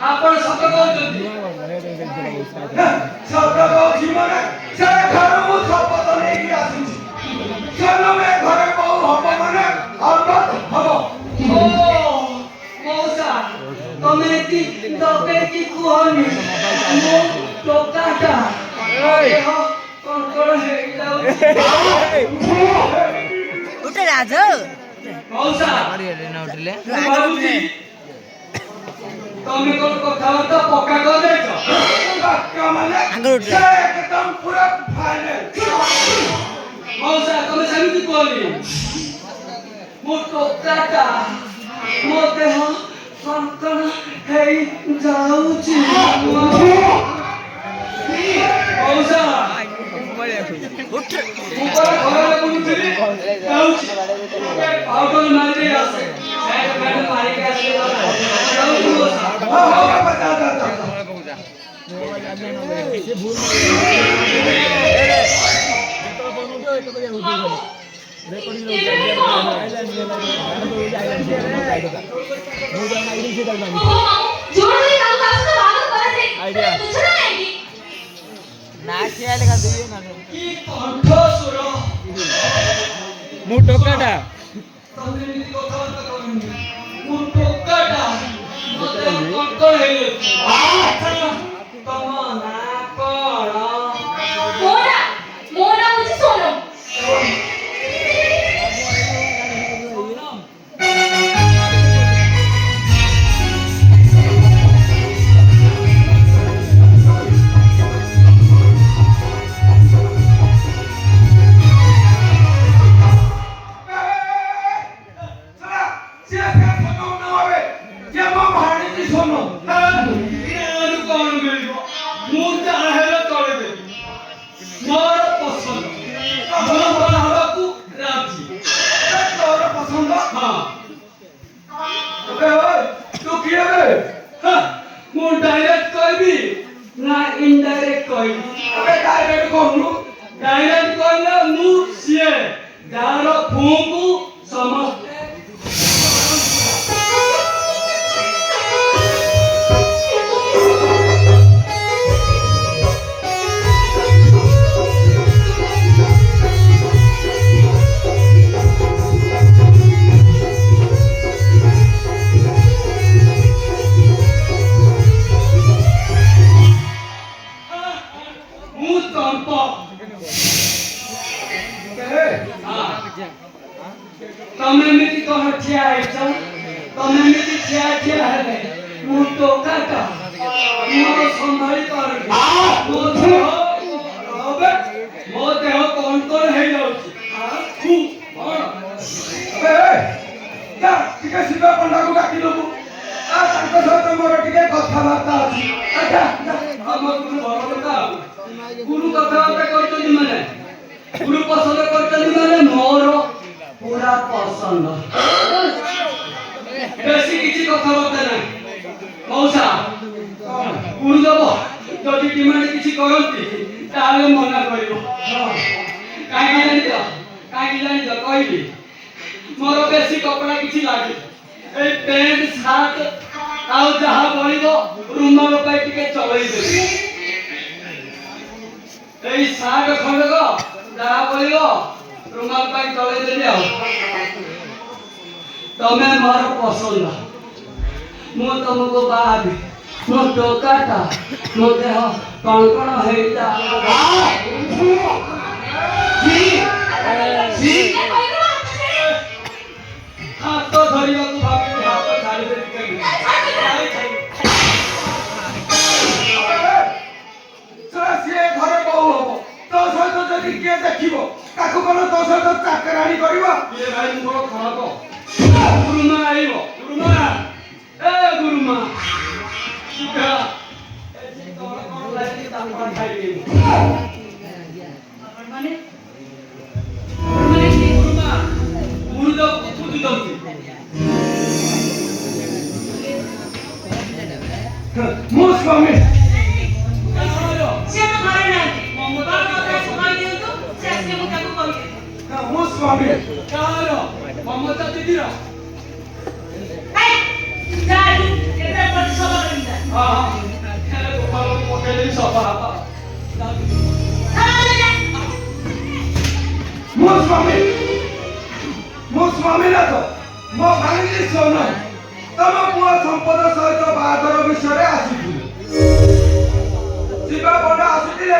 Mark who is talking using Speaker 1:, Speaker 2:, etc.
Speaker 1: ଆପଣ ସତ କହୁଛନ୍ତି ସତ କହୁଛି ମାନେ ସେ ଘର ମୁଁ ଶପଥ ନେଇକି ଆସିଛି ଜନମେ ଘରେ ବୋଉ ହବ ମାନେ ହବ ମଉସା ତମେ ଦବେ କି କୁହନି ମୁଁ ଟୋକାଟା ଦେହ କଣ୍ଟ୍ରୋଲ ହେଇଯାଉଛି
Speaker 2: ଉଠେ ରାଜ
Speaker 1: ମଉସା
Speaker 2: ଉଠିଲେ
Speaker 1: ତମେ କୋন କଥାବାର୍ତ୍ତା ପକ୍କା କରିଦେଇଛ ପକ୍କା ମାନେ ସେ ଏକଦମ ପୁରା ଫାଇନାଲ ମଉସା ତମେ ସେମିତି କୁହନି ମୁଁ ଟୋକାଟା ମୋ ଦେହ କଣ୍ଟ୍ରୋଲ ହେଇଯାଉଛି ମଉସା
Speaker 2: ଉଠ
Speaker 1: ମୁଁ ପରା ଘରେ ବୁଲୁଥିଲି ଯାଉଛି ପାଉଡର ମାରିକି ଆସେ ସାଇଡ ମ୍ୟାଡ ମାରିକି ଆସିଲେ ଯାଉଛି ମଉସା
Speaker 3: ମୁଁ ଟୋକାଟା ମୁଁ ଡାଇରେକ୍ଟ କହିବି ନା ଇନଡାଇରେକ୍ଟ କହିବି ଆବେ ଡାଇରେକ୍ଟ କହୁନୁ ଡାଇରେକ୍ଟ କହିଲେ ମୁଁ ସିଏ ଯାହାର ଫୁଙ୍କୁ ସମସ୍ତେ ତମେ ଏମିତି କଣ ଠିଆ ହେଇଛ ତମେ ଏମିତି ଠିଆ ହେଲେ ମୁଁ ଟୋକାଟା ମୋର ସମ୍ଭାଳି ପାରୁନି ମୋ ଦେହ କଣ୍ଟ୍ରୋଲ ହେଇଯାଉଛି ଟିକେ ଶିବ ପଣ୍ଡାକୁ ଡାକିଦେବୁ ତାଙ୍କ ସହିତ ମୋର ଟିକେ କଥାବାର୍ତ୍ତା ଅଛି ଆମ ଗୁରୁ ଭଲ କଥା ଗୁରୁ କଥାବାର୍ତ୍ତା କରିଛନ୍ତି ମାନେ ଗୁରୁ ପସନ୍ଦ କରିଛନ୍ତି ମାନେ ମୋର पूरा पसंद बेसी किसी कथाबार्ता ना मौसा गुरुदेव जदि डिमांड किसी करती ताले मना करिवो काई जानि तो कहबी मोर बेसी कपड़ा किसी लागे ए पैंट शर्ट आउ जहा बळिबो रुमाल पाई टिके चलई देबी ए शर्ट खंडक जहा बळिबो रुमाल पाई चलई देबी आ तमे मोर पसंद मु तुमको बाबी मो टोकाटा मो देह कण हेइता हाथ धरिया को भाभी हाथ छाड़ी दे से घरे बहु हबो तो सहित जदि के देखिबो काकू कोन तो सहित चाकराणी करबो ये भाई मोर खराब गुरुमा आइबो गुरुमा ए गुरुमा सुखा एजी कोन कोन लागी तापा खाइबे माने गुरुमा गुरुदेव बुद्धि दंती मो स्वामी से तो घरे ना ममता माता सुनाई दियो से आसे मु ताको कहि मो स्वामी कारो ममता दीदी रो ए
Speaker 4: ମୁଁ ସ୍ୱାମୀନାଥ ମୋ ଭାଣିଜୀ ସୋନ ତମ ପୁଅ ସମ୍ପଦ ସହିତ ବାହାଘର ବିଷୟରେ ଆସିଥିଲି ଶିବା ପଣ୍ଡା ଆସିଥିଲେ